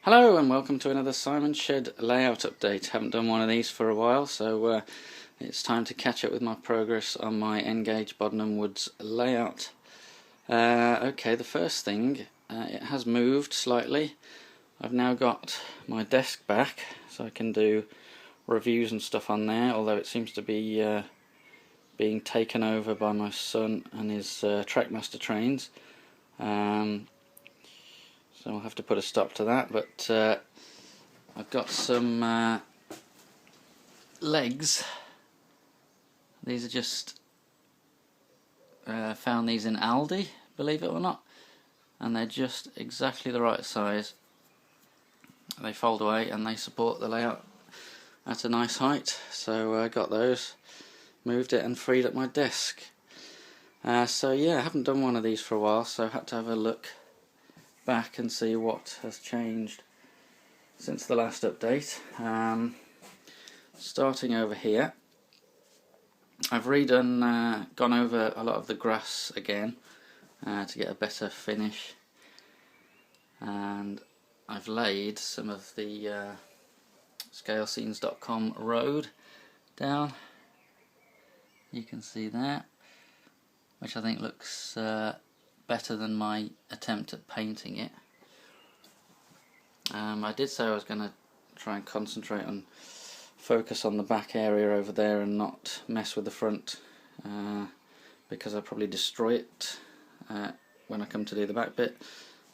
Hello and welcome to another Simon Shed layout update. Haven't done one of these for a while, so it's time to catch up with my progress on my N-gauge Bodenham Woods layout. Okay, the first thing, it has moved slightly. I've now got my desk back, so I can do reviews and stuff on there, although it seems to be being taken over by my son and his Trackmaster trains. So I'll have to put a stop to that, but I've got some legs. These are just found these in Aldi, believe it or not, and they're just exactly the right size. They fold away and they support the layout at a nice height, so I got those, moved it and freed up my desk. So yeah, I haven't done one of these for a while, so I had to have a look back and see what has changed since the last update. Starting over here, I've redone, gone over a lot of the grass again to get a better finish, and I've laid some of the scalescenes.com road down. You can see that, which I think looks better than my attempt at painting it. I did say I was going to try and concentrate on focus on the back area over there and not mess with the front, because I'll probably destroy it when I come to do the back bit,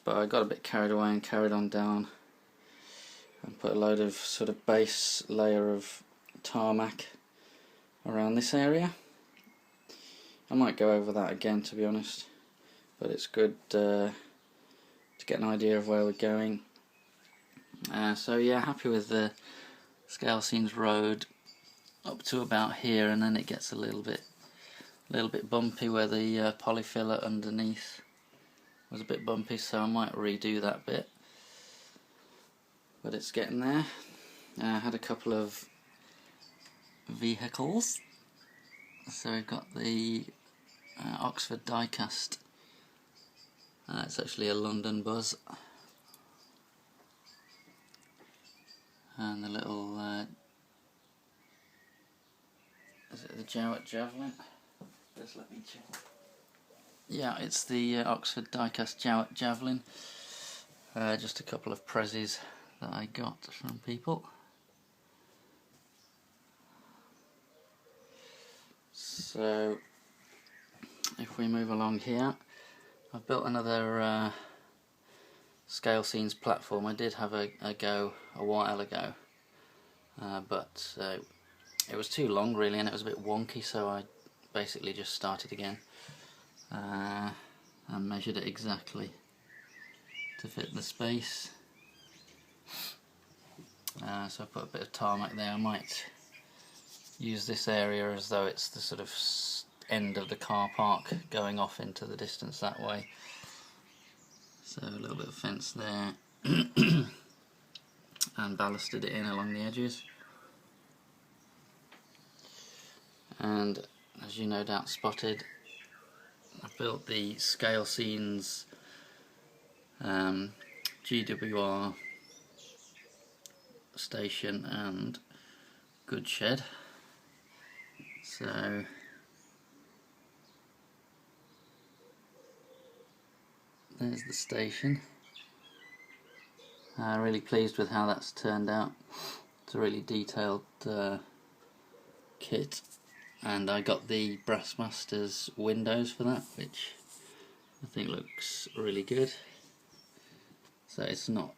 but I got a bit carried away and carried on down and put a load of sort of base layer of tarmac around this area. I might go over that again, to be honest, but it's good to get an idea of where we're going. So yeah, happy with the Scalescenes road up to about here, and then it gets a little bit bumpy where the polyfiller underneath was a bit bumpy, so I might redo that bit, but it's getting there. I had a couple of vehicles, so we've got the Oxford diecast. It's actually a London Buzz, and the little is it the Javelin? Just let me check. Yeah, it's the Oxford diecast Javelin. Just a couple of prezzies that I got from people. So if we move along here, I've built another Scalescenes platform. I did have a go a while ago, but it was too long really, and it was a bit wonky, so I basically just started again and measured it exactly to fit the space. So I put a bit of tarmac there. I might use this area as though it's the sort of end of the car park going off into the distance that way. So a little bit of fence there and ballasted it in along the edges. And as you no doubt spotted, I built the Scalescenes GWR station and goods shed. So there's the station. Really pleased with how that's turned out. It's a really detailed kit, and I got the Brassmasters windows for that, which I think looks really good. So it's not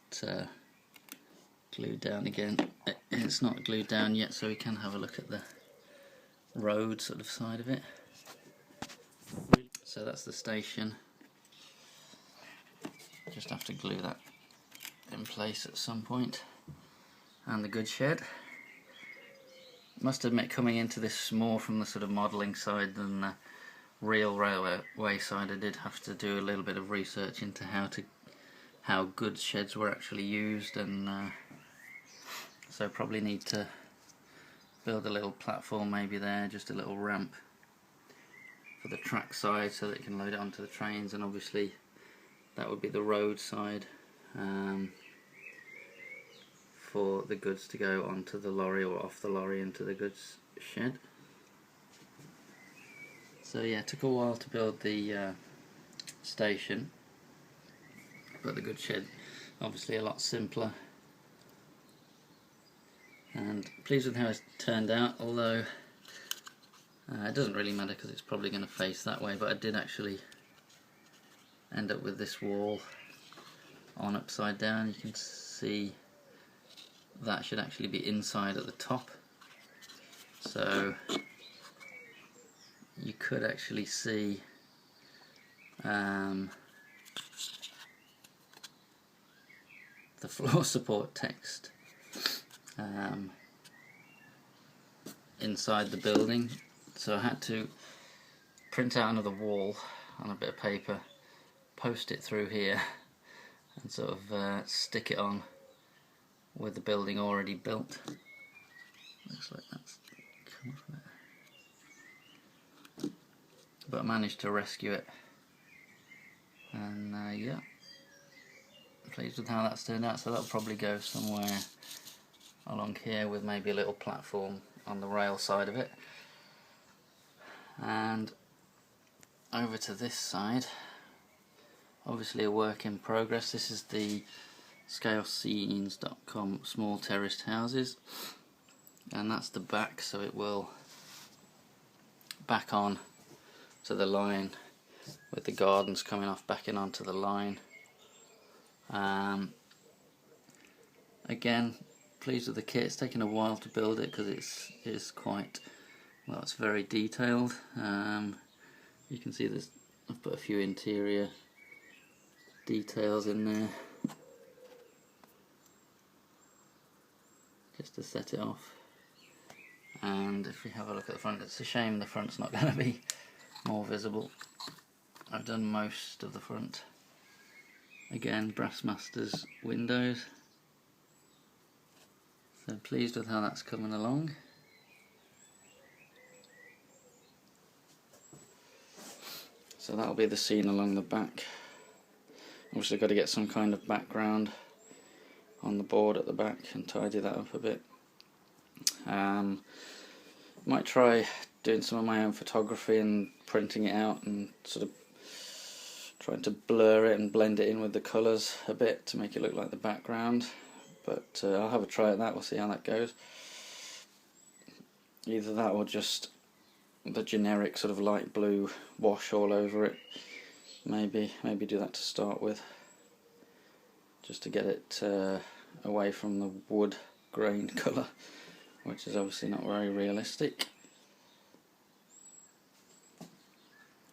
glued down again. It's not glued down yet, so we can have a look at the road sort of side of it. So that's the station. Just have to glue that in place at some point. And the goods shed. Must admit, coming into this more from the sort of modelling side than the real railway side, I did have to do a little bit of research into how goods sheds were actually used, and so probably need to build a little platform maybe there, just a little ramp for the track side so that you can load it onto the trains, and obviously that would be the road side. for the goods to go onto the lorry or off the lorry into the goods shed. So yeah, it took a while to build the station, but the goods shed obviously a lot simpler, and pleased with how it's turned out, although it doesn't really matter because it's probably going to face that way, but I did actually end up with this wall on upside down. You can see that should actually be inside at the top, so you could actually see the floor support text inside the building. So I had to print out another wall on a bit of paper, post it through here, and sort of stick it on with the building already built. Looks like that's come off a bit. But I managed to rescue it, and yeah, pleased with how that's turned out. So that'll probably go somewhere along here with maybe a little platform on the rail side of it. And over to this side, obviously a work in progress. This is the scalescenes.com small terraced houses, and that's the back, so it will back on to the line with the gardens coming off backing onto the line. Again, pleased with the kit. It's taken a while to build it because it's quite, well, it's very detailed. You can see this, I've put a few interior details in there just to set it off. And if we have a look at the front, it's a shame the front's not going to be more visible. I've done most of the front. Again, Brassmasters windows. So pleased with how that's coming along. So that'll be the scene along the back. Obviously got to get some kind of background on the board at the back and tidy that up a bit. Might try doing some of my own photography and printing it out and sort of trying to blur it and blend it in with the colours a bit to make it look like the background. But I'll have a try at that, we'll see how that goes. Either that or just the generic sort of light blue wash all over it. Maybe do that to start with, just to get it away from the wood grain colour, which is obviously not very realistic.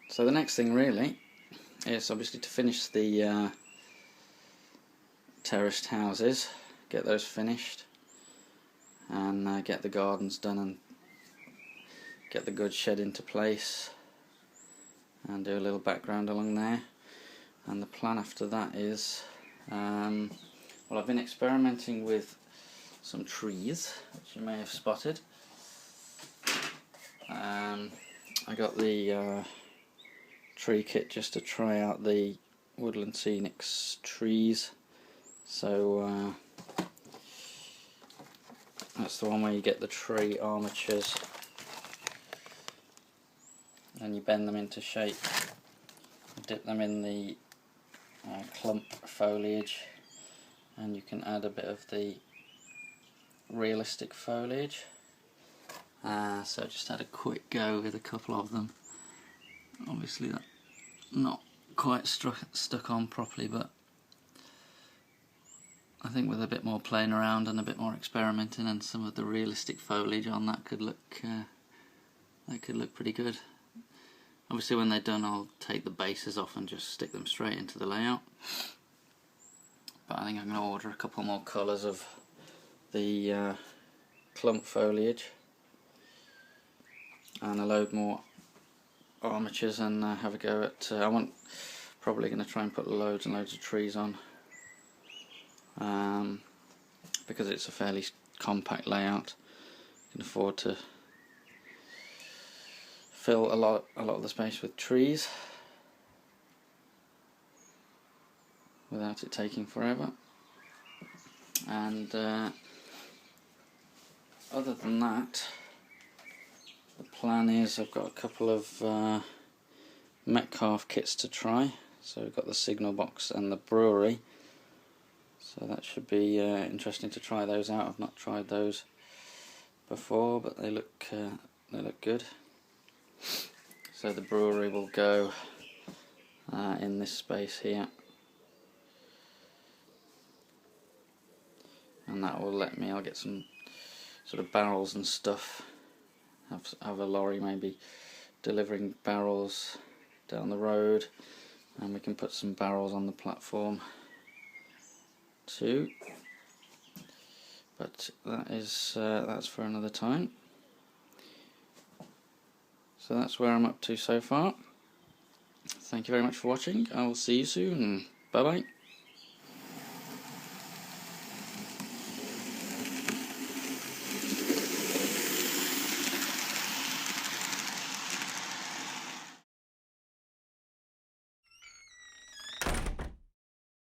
So the next thing really is obviously to finish the terraced houses, get those finished, and get the gardens done and get the goods shed into place and do a little background along there. And the plan after that is, well, I've been experimenting with some trees, which you may have spotted. I got the tree kit just to try out the Woodland Scenics trees. So that's the one where you get the tree armatures and you bend them into shape, dip them in the clump foliage, and you can add a bit of the realistic foliage. So I just had a quick go with a couple of them. Obviously that's not quite stuck on properly, but I think with a bit more playing around and a bit more experimenting and some of the realistic foliage on, that could look pretty good. Obviously when they're done I'll take the bases off and just stick them straight into the layout. But I think I'm going to order a couple more colours of the clump foliage and a load more armatures and have a go at, probably going to try and put loads and loads of trees on, because it's a fairly compact layout. You can afford to fill a lot of the space with trees without it taking forever. And other than that, the plan is I've got a couple of Metcalf kits to try. So we've got the signal box and the brewery. So that should be interesting to try those out. I've not tried those before, but they look good. So the brewery will go in this space here, and that will let me. I'll get some sort of barrels and stuff. Have a lorry maybe delivering barrels down the road, and we can put some barrels on the platform too. But that is that's for another time. So that's where I'm up to so far. Thank you very much for watching. I will see you soon. Bye bye.